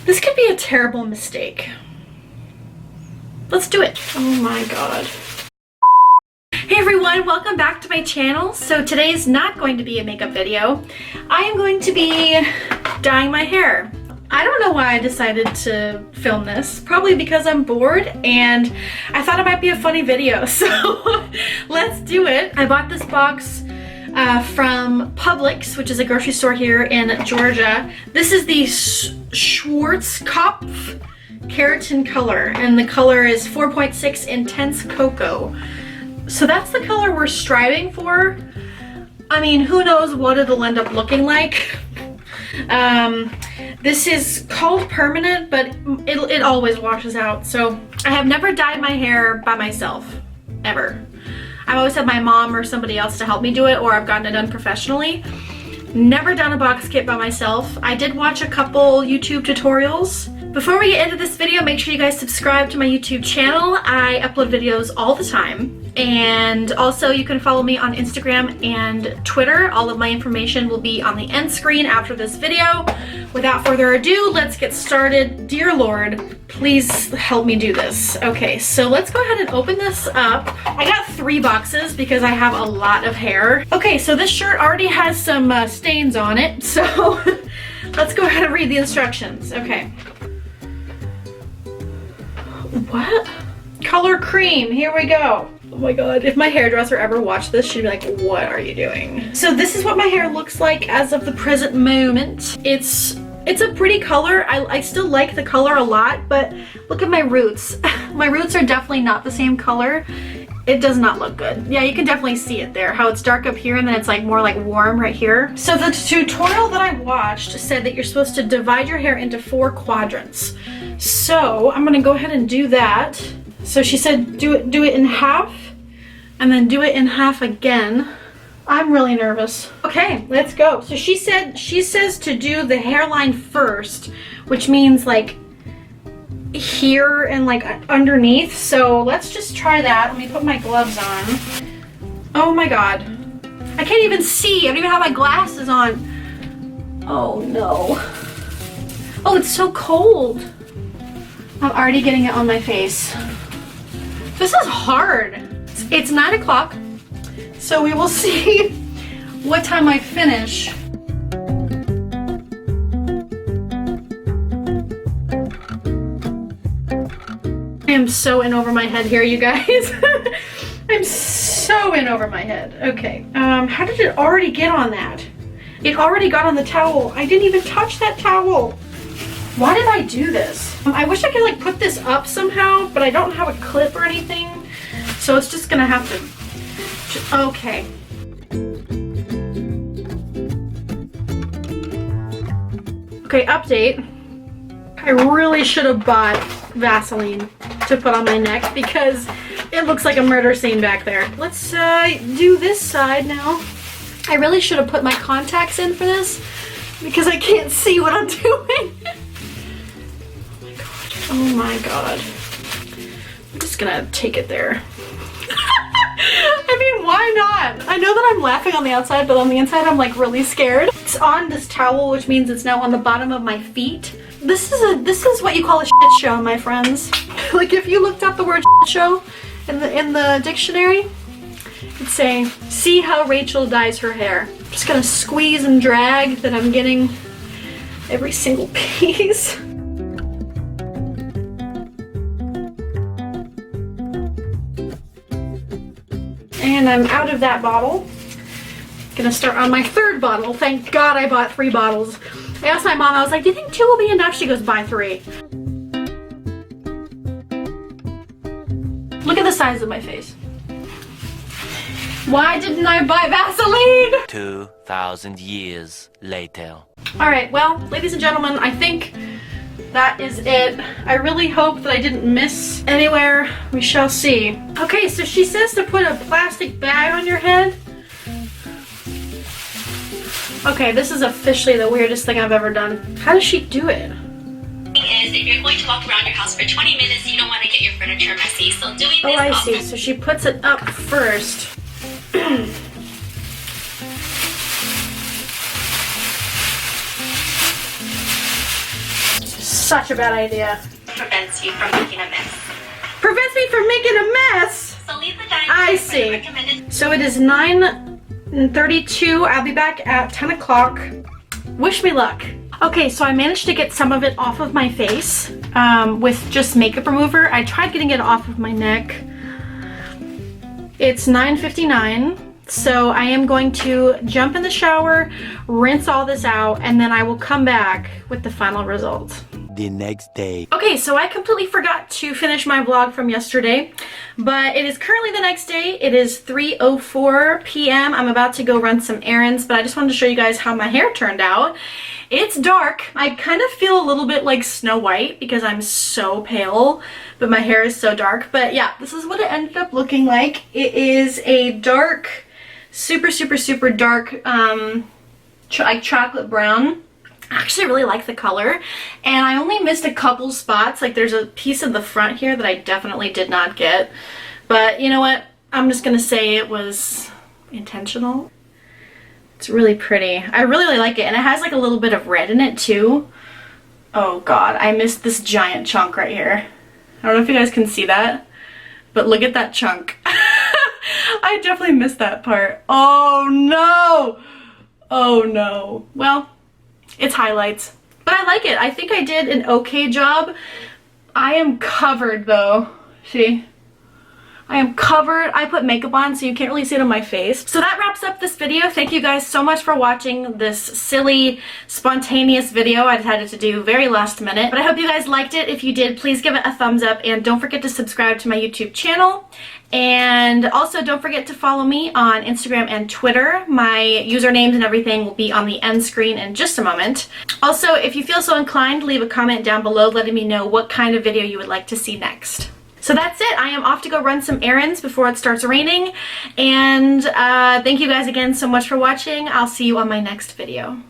This could be a terrible mistake. Let's do it. Oh my god. Hey everyone, welcome back to my channel. So today's not going to be a makeup video. I am going to be dyeing my hair. I don't know why I decided to film this. Probably because I'm bored and I thought it might be a funny video. So let's do it. I bought this box from Publix, which is a grocery store here in Georgia. This is the Schwarzkopf Keratin color, and the color is 4.6 Intense Cocoa. So that's the color we're striving for. I mean, who knows what it'll end up looking like. This is called permanent, but it always washes out. So I have never dyed my hair by myself, ever. I've always had my mom or somebody else to help me do it, or I've gotten it done professionally. Never done a box kit by myself. I did watch a couple YouTube tutorials. Before we get into this video, make sure you guys subscribe to my YouTube channel. I upload videos all the time. And also you can follow me on Instagram and Twitter. All of my information will be on the end screen after this video. Without further ado, let's get started. Dear Lord, please help me do this. Okay, so let's go ahead and open this up. I got 3 boxes because I have a lot of hair. Okay, so this shirt already has some stains on it, so let's go ahead and read the instructions. Okay. What? Color cream, here we go. Oh my god, if my hairdresser ever watched this, she'd be like, what are you doing? So this is what my hair looks like as of the present moment. It's a pretty color. I still like the color a lot, but look at my roots. My roots are definitely not the same color. It does not look good. Yeah, you can definitely see it there, how it's dark up here and then it's like more like warm right here. So the tutorial that I watched said that you're supposed to divide your hair into 4 quadrants. So I'm gonna go ahead and do that. So she said do it in half and then do it in half again. I'm really nervous. Okay, let's go. So she says to do the hairline first, which means like here and like underneath. So let's just try that. Let me put my gloves on. Oh my god. I can't even see. I don't even have my glasses on. Oh no. Oh, it's so cold. I'm already getting it on my face. This is hard. It's 9 o'clock, so we will see what time I finish. I am so in over my head here, you guys. I'm so in over my head. Okay, how did it already get on that? It already got on the towel. I didn't even touch that towel. Why did I do this? I wish I could like put this up somehow, but I don't have a clip or anything. So it's just gonna have to, okay. Okay, update. I really should have bought Vaseline to put on my neck because it looks like a murder scene back there. Let's do this side now. I really should have put my contacts in for this because I can't see what I'm doing. Oh my god. I'm just gonna take it there. I mean, why not? I know that I'm laughing on the outside, but on the inside I'm like really scared. It's on this towel, which means it's now on the bottom of my feet. This is what you call a shit show, my friends. Like if you looked up the word shit show in the dictionary, it'd say, see how Rachel dyes her hair. I'm just gonna squeeze and drag that I'm getting every single piece. And I'm out of that bottle. Gonna start on my 3rd bottle. Thank God I bought 3 bottles. I asked my mom, I was like, do you think 2 will be enough? She goes, buy 3. Look at the size of my face. Why didn't I buy Vaseline? 2,000 years later. All right, well, ladies and gentlemen, I think that is it. I really hope that I didn't miss anywhere. We shall see. Okay, so she says to put a plastic bag on your head. Okay, this is officially the weirdest thing I've ever done. How does she do it? Is if you're going to walk around your house for 20 minutes, you don't want to get your furniture messy. So doing this. Oh, I see. So she puts it up first. such a bad idea. Prevents you from making a mess. Prevents me from making a mess. So leave the dining I room for the see. recommended. So it is 9:32. I'll be back at 10 o'clock. Wish me luck. Okay, so I managed to get some of it off of my face with just makeup remover. I tried getting it off of my neck. It's 9:59. So I am going to jump in the shower, rinse all this out, and then I will come back with the final result. The next day. Okay, so I completely forgot to finish my vlog from yesterday, but it is currently the next day. It is 3:04 p.m. I'm about to go run some errands, but I just wanted to show you guys how my hair turned out. It's dark. I kind of feel a little bit like Snow White because I'm so pale, but my hair is so dark. But yeah, this is what it ended up looking like. It is a dark, super, super, super dark, like chocolate brown. I actually really like the color, and I only missed a couple spots. Like there's a piece of the front here that I definitely did not get, but you know what? I'm just gonna say it was intentional. It's really pretty. I really like it, and it has like a little bit of red in it too. Oh god, I missed this giant chunk right here. I don't know if you guys can see that, but look at that chunk. I definitely missed that part. Oh no! Oh no. Well, it's highlights, but I like it. I think I did an okay job. I am covered though. See? I am covered. I put makeup on so you can't really see it on my face. So that wraps up this video. Thank you guys so much for watching this silly, spontaneous video I decided to do very last minute. But I hope you guys liked it. If you did, please give it a thumbs up, and don't forget to subscribe to my YouTube channel. And also don't forget to follow me on Instagram and Twitter. My usernames and everything will be on the end screen in just a moment. Also, if you feel so inclined, leave a comment down below letting me know what kind of video you would like to see next. So that's it. I am off to go run some errands before it starts raining. And thank you guys again so much for watching. I'll see you on my next video.